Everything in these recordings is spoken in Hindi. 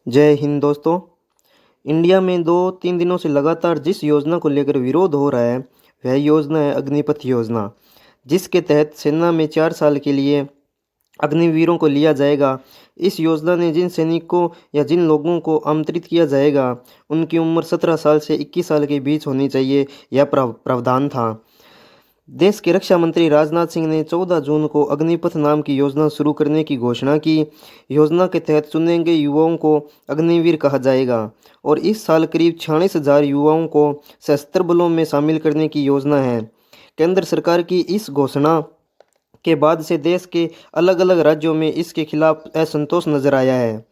जय हिंद दोस्तों। इंडिया में 2-3 दिनों से लगातार जिस योजना को लेकर विरोध हो रहा है वह योजना है अग्निपथ योजना, जिसके तहत सेना में 4 साल के लिए अग्निवीरों को लिया जाएगा। इस योजना ने जिन सैनिकों या जिन लोगों को आमंत्रित किया जाएगा उनकी उम्र 17 साल से 21 साल के बीच होनी चाहिए, यह प्रावधान था। देश के रक्षा मंत्री राजनाथ सिंह ने 14 जून को अग्निपथ नाम की योजना शुरू करने की घोषणा की। योजना के तहत चुने गए युवाओं को अग्निवीर कहा जाएगा और इस साल करीब 46,000 युवाओं को सशस्त्र बलों में शामिल करने की योजना है। केंद्र सरकार की इस घोषणा के बाद से देश के अलग अलग राज्यों में इसके खिलाफ असंतोष नजर आया है।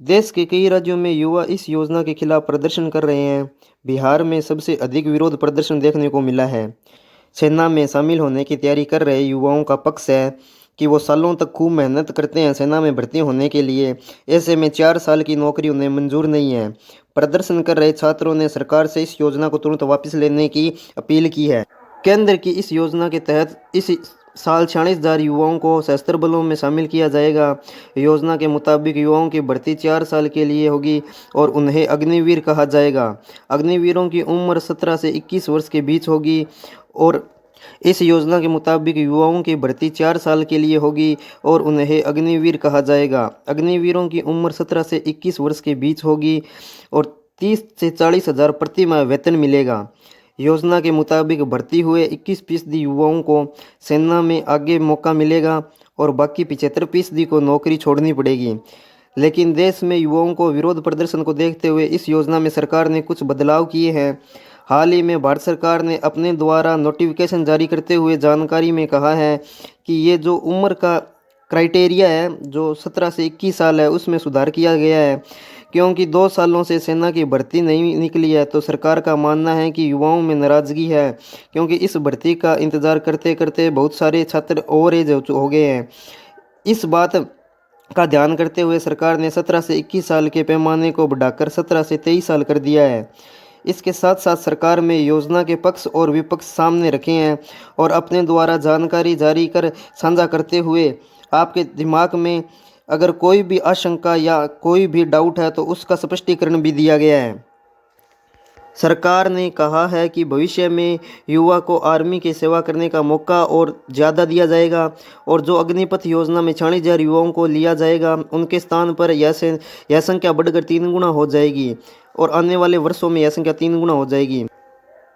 देश के कई राज्यों में युवा इस योजना के खिलाफ प्रदर्शन कर रहे हैं। बिहार में सबसे अधिक विरोध प्रदर्शन देखने को मिला है। सेना में शामिल होने की तैयारी कर रहे युवाओं का पक्ष है कि वो सालों तक खूब मेहनत करते हैं सेना में भर्ती होने के लिए, ऐसे में 4 साल की नौकरी उन्हें मंजूर नहीं है। प्रदर्शन कर रहे छात्रों ने सरकार से इस योजना को तुरंत वापस लेने की अपील की है। केंद्र की इस योजना के तहत इस साल 46,000 युवाओं को सशस्त्र बलों में शामिल किया जाएगा। योजना के मुताबिक युवाओं की भर्ती 4 साल के लिए होगी और उन्हें अग्निवीर कहा जाएगा। अग्निवीरों की उम्र 17 से 21 वर्ष के बीच होगी और इस योजना के मुताबिक युवाओं की भर्ती 4 साल के लिए होगी और उन्हें अग्निवीर कहा जाएगा। अग्निवीरों की उम्र 17 से 21 वर्ष के बीच होगी और 30 से 40,000 प्रति माह वेतन मिलेगा। योजना के मुताबिक भर्ती हुए 21% युवाओं को सेना में आगे मौका मिलेगा और बाकी 75% को नौकरी छोड़नी पड़ेगी। लेकिन देश में युवाओं को विरोध प्रदर्शन को देखते हुए इस योजना में सरकार ने कुछ बदलाव किए हैं। हाल ही में भारत सरकार ने अपने द्वारा नोटिफिकेशन जारी करते हुए जानकारी में कहा है कि ये जो उम्र का क्राइटेरिया है जो 17 से 21 साल है उसमें सुधार किया गया है, क्योंकि 2 सालों से सेना की भर्ती नहीं निकली है। तो सरकार का मानना है कि युवाओं में नाराज़गी है, क्योंकि इस भर्ती का इंतज़ार करते करते बहुत सारे छात्र ओवर एज हो गए हैं। इस बात का ध्यान करते हुए सरकार ने 17 से 21 साल के पैमाने को बढ़ाकर 17 से 23 साल कर दिया है। इसके साथ साथ सरकार में योजना के पक्ष और विपक्ष सामने रखे हैं और अपने द्वारा जानकारी जारी कर साझा करते हुए आपके दिमाग में अगर कोई भी आशंका या कोई भी डाउट है तो उसका स्पष्टीकरण भी दिया गया है। सरकार ने कहा है कि भविष्य में युवा को आर्मी की सेवा करने का मौका और ज़्यादा दिया जाएगा और जो अग्निपथ योजना में 46,000 युवाओं को लिया जाएगा उनके स्थान पर यह संख्या बढ़कर 3 गुना हो जाएगी और आने वाले वर्षों में यह संख्या 3 गुना हो जाएगी।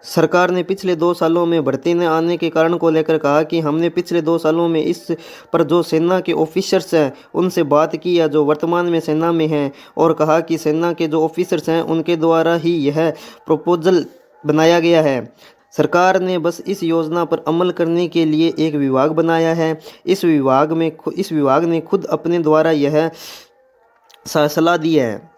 सरकार ने पिछले 2 सालों में भर्ती न आने के कारण को लेकर कहा कि हमने पिछले 2 सालों में इस पर जो सेना के ऑफिसर्स हैं उनसे बात की या जो वर्तमान में सेना में हैं, और कहा कि सेना के जो ऑफिसर्स हैं उनके द्वारा ही यह प्रपोजल बनाया गया है। सरकार ने बस इस योजना पर अमल करने के लिए एक विभाग बनाया है। इस विभाग ने खुद अपने द्वारा यह सलाह दी है।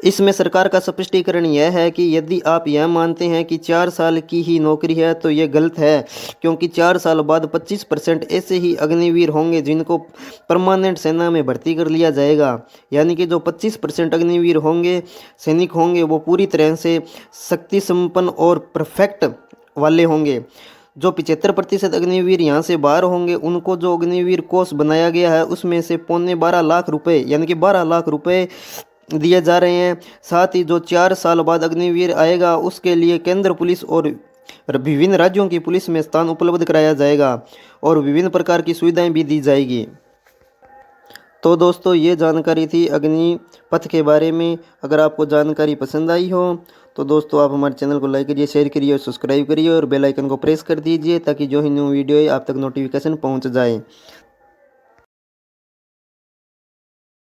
इसमें सरकार का स्पष्टीकरण यह है कि यदि आप यह मानते हैं कि 4 साल की ही नौकरी है तो यह गलत है, क्योंकि 4 साल बाद 25% ऐसे ही अग्निवीर होंगे जिनको परमानेंट सेना में भर्ती कर लिया जाएगा। यानी कि जो 25% अग्निवीर होंगे, सैनिक होंगे, वो पूरी तरह से शक्ति संपन्न और परफेक्ट वाले होंगे। जो 75% अग्निवीर यहाँ से बाहर होंगे उनको जो अग्निवीर कोष बनाया गया है उसमें से 12.25 लाख रुपये यानी कि 12 लाख रुपये दिए जा रहे हैं। साथ ही जो 4 साल बाद अग्निवीर आएगा उसके लिए केंद्र पुलिस और विभिन्न राज्यों की पुलिस में स्थान उपलब्ध कराया जाएगा और विभिन्न प्रकार की सुविधाएं भी दी जाएगी। तो दोस्तों ये जानकारी थी अग्निपथ के बारे में। अगर आपको जानकारी पसंद आई हो तो दोस्तों आप हमारे चैनल को लाइक करिए, शेयर करिए और सब्सक्राइब करिए और बेल आइकन को प्रेस कर दीजिए ताकि जो ही न्यू वीडियो है आप तक नोटिफिकेशन पहुंच जाए।